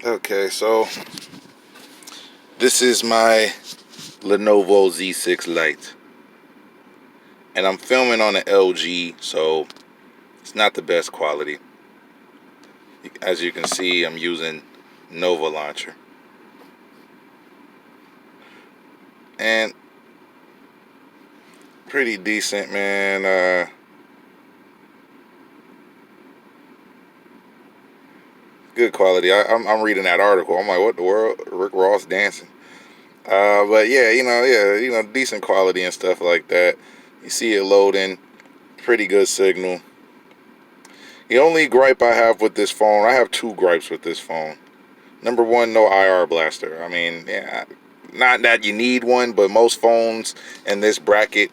Okay, so this is my Lenovo Z6 Lite, and I'm filming on an LG, so it's not the best quality. As you can see, I'm using Nova Launcher, and pretty decent, man. Good quality. I'm reading that article. I'm like, what the world? Rick Ross dancing. But yeah, decent quality and stuff like that. You see it loading, pretty good signal. The only gripe I have with this phone, I have two gripes with this phone. Number one, no IR blaster. I mean, yeah, not that you need one, but most phones in this bracket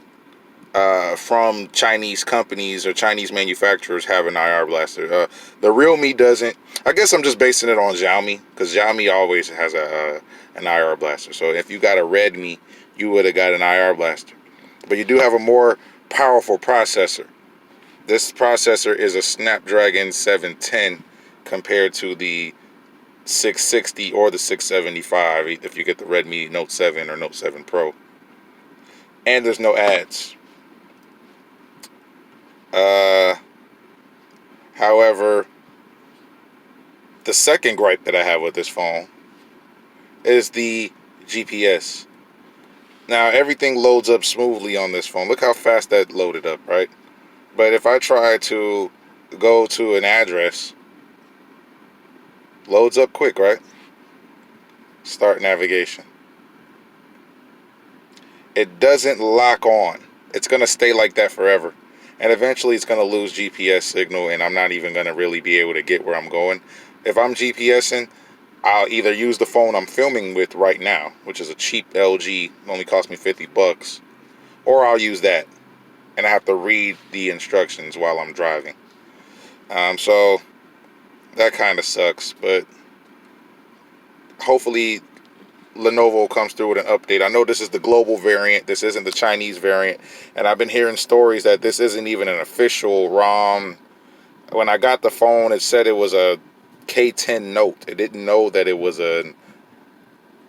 from Chinese companies or Chinese manufacturers have an IR blaster. The Realme doesn't. I guess I'm just basing it on Xiaomi, because Xiaomi always has an IR blaster. So if you got a Redmi, you would have got an IR blaster. But you do have a more powerful processor. This processor is a Snapdragon 710 compared to the 660 or the 675 if you get the Redmi Note 7 or Note 7 Pro. And there's no ads. However, the second gripe that I have with this phone is the GPS. Now, everything loads up smoothly on this phone. Look how fast that loaded up, right? But if I try to go to an address, loads up quick, right? Start navigation. It doesn't lock on. It's going to stay like that forever. And eventually it's going to lose GPS signal, and I'm not even going to really be able to get where I'm going. If I'm GPSing, I'll either use the phone I'm filming with right now, which is a cheap LG, only cost me $50, or I'll use that, and I have to read the instructions while I'm driving. So that kind of sucks, but hopefully Lenovo comes through with an update. I know this is the global variant. This isn't the Chinese variant. And I've been hearing stories that this isn't even an official ROM. When I got the phone, it said it was a K10 Note. It didn't know that it was a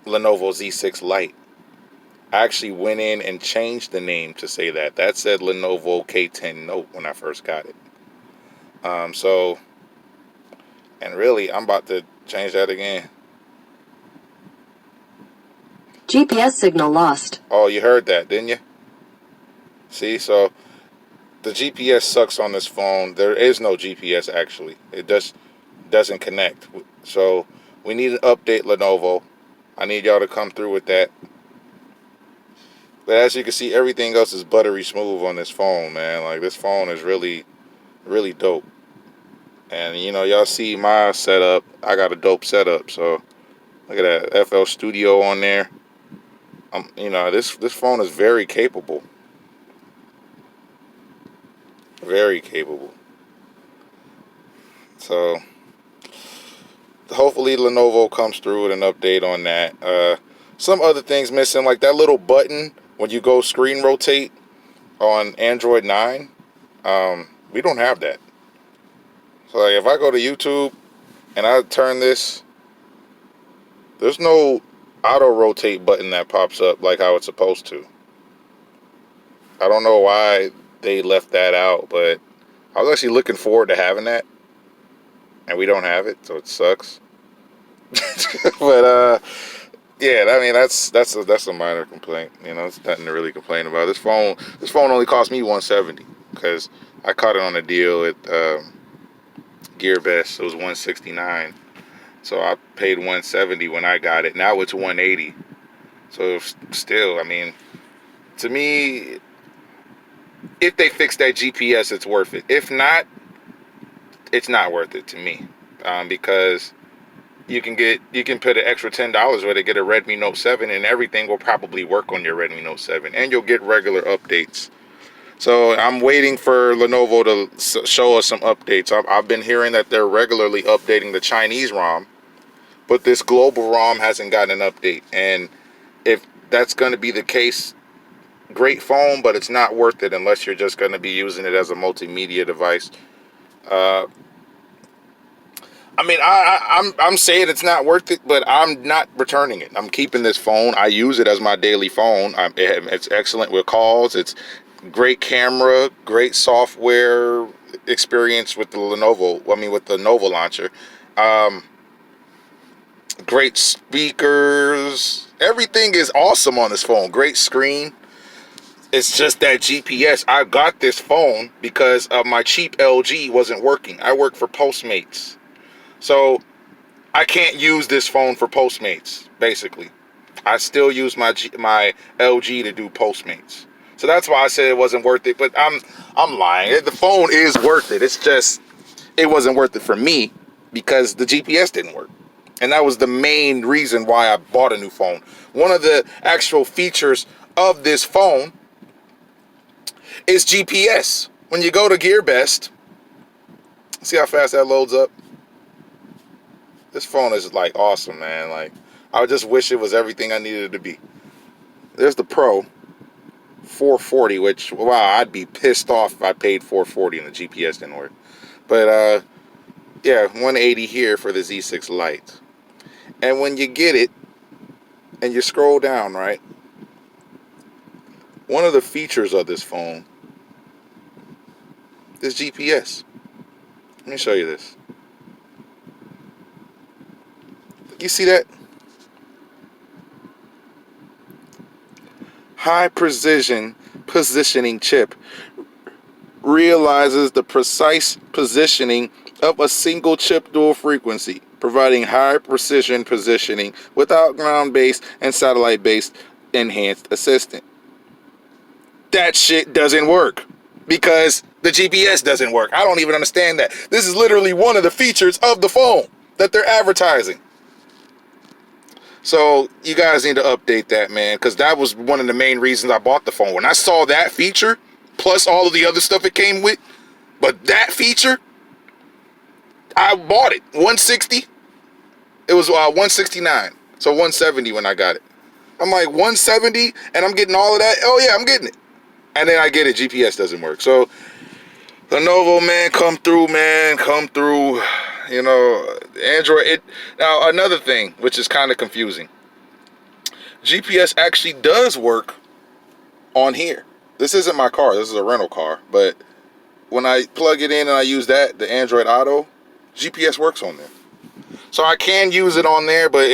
Lenovo Z6 Lite. I actually went in and changed the name to say that. That said Lenovo K10 Note when I first got it. And really, I'm about to change that again. GPS signal lost. Oh, you heard that, didn't you? See, so the GPS sucks on this phone. There is no GPS, actually. It doesn't connect. So we need an update, Lenovo. I need y'all to come through with that. But as you can see, everything else is buttery smooth on this phone, man. Like, this phone is really, really dope. And, y'all see my setup. I got a dope setup. So look at that FL Studio on there. This phone is very capable. Very capable. So hopefully Lenovo comes through with an update on that. Some other things missing, like that little button when you go screen rotate on Android 9. We don't have that. So like, if I go to YouTube and I turn this, there's no auto rotate button that pops up like how it's supposed to. I don't know why they left that out, but I was actually looking forward to having that, and we don't have it, so it sucks. But yeah, I mean that's a minor complaint. It's nothing to really complain about. This phone only cost me $170 because I caught it on a deal at GearBest. It was $169, so I paid $170 when I got it. Now it's $180. So still, I mean, to me, if they fix that GPS, it's worth it. If not, it's not worth it to me, because you can put an extra $10 with it, get a Redmi Note 7, and everything will probably work on your Redmi Note 7, and you'll get regular updates. So I'm waiting for Lenovo to show us some updates. I've been hearing that they're regularly updating the Chinese ROM, but this global ROM hasn't gotten an update. And if that's going to be the case, great phone, but it's not worth it unless you're just going to be using it as a multimedia device. I mean, I'm saying it's not worth it, but I'm not returning it. I'm keeping this phone. I use it as my daily phone. It's excellent with calls. It's great camera, great software experience with the Lenovo. I mean, with the Nova launcher. Um, Great speakers. Everything is awesome on this phone. Great screen. It's just that GPS. I got this phone because my cheap LG wasn't working. I work for Postmates. So I can't use this phone for Postmates, basically. I still use my LG to do Postmates. So that's why I said it wasn't worth it. But I'm lying. The phone is worth it. It's just it wasn't worth it for me because the GPS didn't work. And that was the main reason why I bought a new phone. One of the actual features of this phone is GPS. When you go to GearBest, see how fast that loads up? This phone is like awesome, man. Like, I just wish it was everything I needed it to be. There's the Pro 440, which, wow, I'd be pissed off if I paid 440 and the GPS didn't work. But yeah, 180 here for the Z6 Lite. And when you get it and you scroll down, right, one of the features of this phone is GPS. Let me show you this. You see that? High precision positioning chip realizes the precise positioning of a single chip dual frequency, providing high precision positioning without ground-based and satellite-based enhanced assistant. That shit doesn't work because the GPS doesn't work. I don't even understand that. This is literally one of the features of the phone that they're advertising. So you guys need to update that, man, because that was one of the main reasons I bought the phone. When I saw that feature, plus all of the other stuff it came with, but that feature, I bought it. 160. It was 169. So 170 when I got it. I'm like 170 and I'm getting all of that. Oh yeah, I'm getting it. And then I get it. GPS doesn't work. So Lenovo, man, come through, man. Come through. You know, Android. Now, another thing, which is kind of confusing. GPS actually does work on here. This isn't my car. This is a rental car. But when I plug it in and I use that, the Android Auto, GPS works on there. So I can use it on there, but